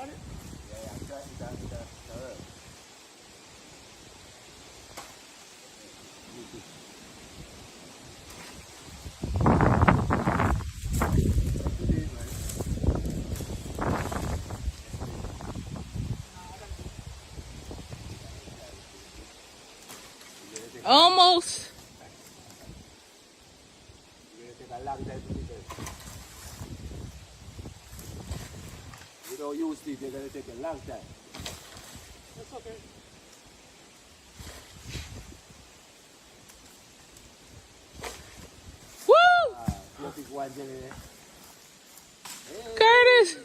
got it? Yeah, I got it. Almost. Take a long time to do this. You don't use it, they're gonna take a long time. That's okay. Woo! Big ones in there. Hey. Curtis!